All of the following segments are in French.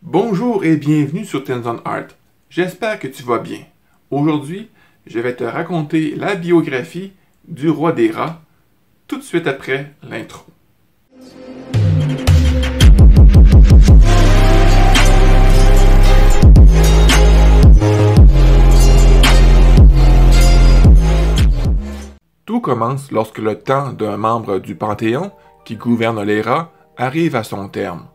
Bonjour et bienvenue sur Tenzon Art. J'espère que tu vas bien. Aujourd'hui, je vais te raconter la biographie du roi des rats, tout de suite après l'intro. Tout commence lorsque le temps d'un membre du Panthéon, qui gouverne les rats, arrive à son terme.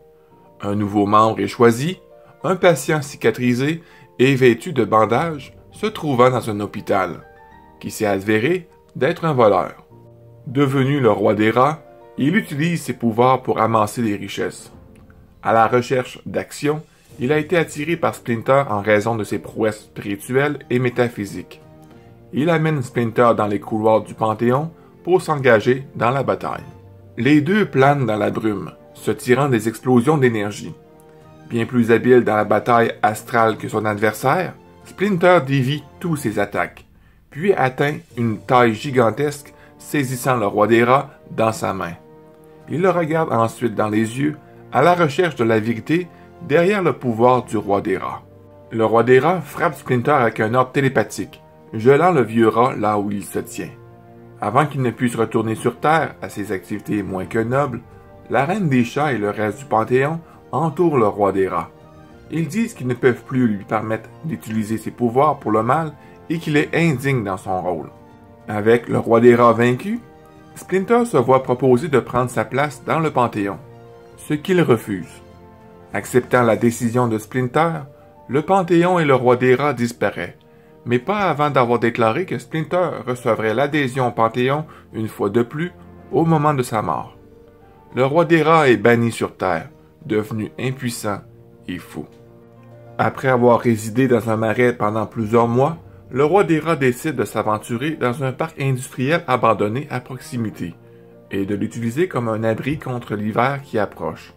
Un nouveau membre est choisi, un patient cicatrisé et vêtu de bandages se trouvant dans un hôpital, qui s'est avéré d'être un voleur. Devenu le roi des rats, il utilise ses pouvoirs pour amasser des richesses. À la recherche d'action, il a été attiré par Splinter en raison de ses prouesses spirituelles et métaphysiques. Il amène Splinter dans les couloirs du Panthéon pour s'engager dans la bataille. Les deux planent dans la brume, se tirant des explosions d'énergie. Bien plus habile dans la bataille astrale que son adversaire, Splinter dévie tous ses attaques, puis atteint une taille gigantesque, saisissant le roi des rats dans sa main. Il le regarde ensuite dans les yeux, à la recherche de la vérité derrière le pouvoir du roi des rats. Le roi des rats frappe Splinter avec un ordre télépathique, gelant le vieux rat là où il se tient. Avant qu'il ne puisse retourner sur Terre à ses activités moins que nobles, la reine des chats et le reste du Panthéon entourent le roi des rats. Ils disent qu'ils ne peuvent plus lui permettre d'utiliser ses pouvoirs pour le mal et qu'il est indigne dans son rôle. Avec le roi des rats vaincu, Splinter se voit proposer de prendre sa place dans le Panthéon, ce qu'il refuse. Acceptant la décision de Splinter, le Panthéon et le roi des rats disparaissent, mais pas avant d'avoir déclaré que Splinter recevrait l'adhésion au Panthéon une fois de plus au moment de sa mort. Le roi des rats est banni sur Terre, devenu impuissant et fou. Après avoir résidé dans un marais pendant plusieurs mois, le roi des rats décide de s'aventurer dans un parc industriel abandonné à proximité et de l'utiliser comme un abri contre l'hiver qui approche.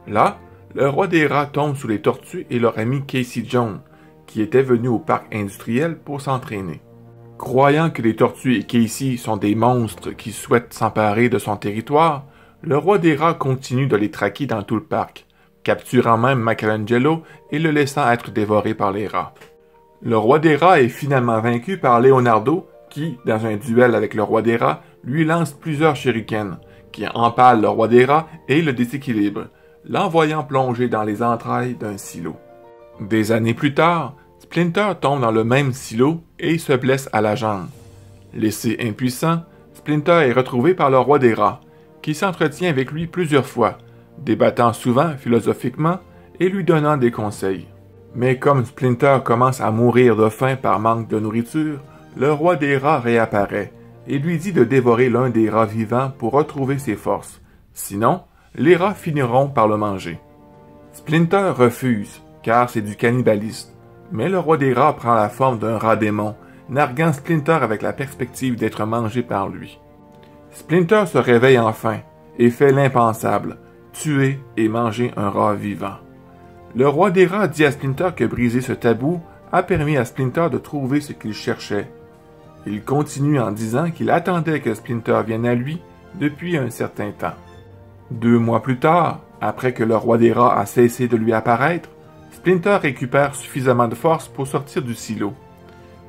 Là, le roi des rats tombe sous les tortues et leur ami Casey Jones, qui était venu au parc industriel pour s'entraîner. Croyant que les tortues et Casey sont des monstres qui souhaitent s'emparer de son territoire, le roi des rats continue de les traquer dans tout le parc, capturant même Michelangelo et le laissant être dévoré par les rats. Le roi des rats est finalement vaincu par Leonardo, qui, dans un duel avec le roi des rats, lui lance plusieurs shurikens, qui empalent le roi des rats et le déséquilibrent, l'envoyant plonger dans les entrailles d'un silo. Des années plus tard, Splinter tombe dans le même silo et se blesse à la jambe. Laissé impuissant, Splinter est retrouvé par le roi des rats, qui s'entretient avec lui plusieurs fois, débattant souvent philosophiquement et lui donnant des conseils. Mais comme Splinter commence à mourir de faim par manque de nourriture, le roi des rats réapparaît et lui dit de dévorer l'un des rats vivants pour retrouver ses forces. Sinon, les rats finiront par le manger. Splinter refuse, car c'est du cannibalisme, mais le roi des rats prend la forme d'un rat démon, narguant Splinter avec la perspective d'être mangé par lui. Splinter se réveille enfin et fait l'impensable, tuer et manger un rat vivant. Le roi des rats dit à Splinter que briser ce tabou a permis à Splinter de trouver ce qu'il cherchait. Il continue en disant qu'il attendait que Splinter vienne à lui depuis un certain temps. 2 mois plus tard, après que le roi des rats a cessé de lui apparaître, Splinter récupère suffisamment de force pour sortir du silo.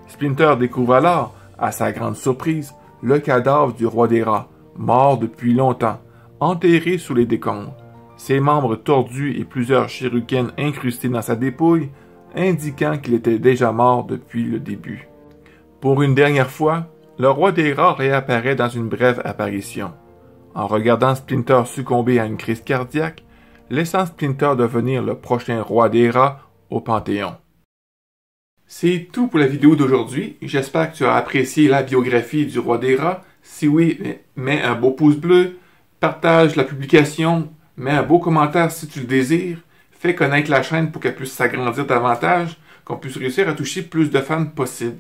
Splinter découvre alors, à sa grande surprise, le cadavre du roi des rats, mort depuis longtemps, enterré sous les décombres, ses membres tordus et plusieurs shurikens incrustés dans sa dépouille, indiquant qu'il était déjà mort depuis le début. Pour une dernière fois, le roi des rats réapparaît dans une brève apparition, en regardant Splinter succomber à une crise cardiaque, laissant Splinter devenir le prochain roi des rats au Panthéon. C'est tout pour la vidéo d'aujourd'hui. J'espère que tu as apprécié la biographie du roi des rats. Si oui, mets un beau pouce bleu, partage la publication, mets un beau commentaire si tu le désires, fais connaître la chaîne pour qu'elle puisse s'agrandir davantage, qu'on puisse réussir à toucher plus de fans possible.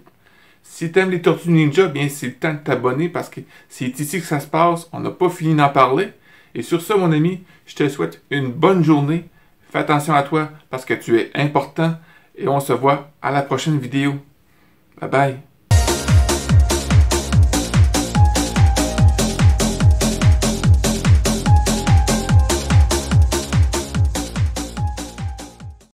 Si tu aimes les Tortues Ninja, bien c'est le temps de t'abonner parce que c'est ici que ça se passe, on n'a pas fini d'en parler. Et sur ce, mon ami, je te souhaite une bonne journée. Fais attention à toi parce que tu es important. Et on se voit à la prochaine vidéo. Bye bye.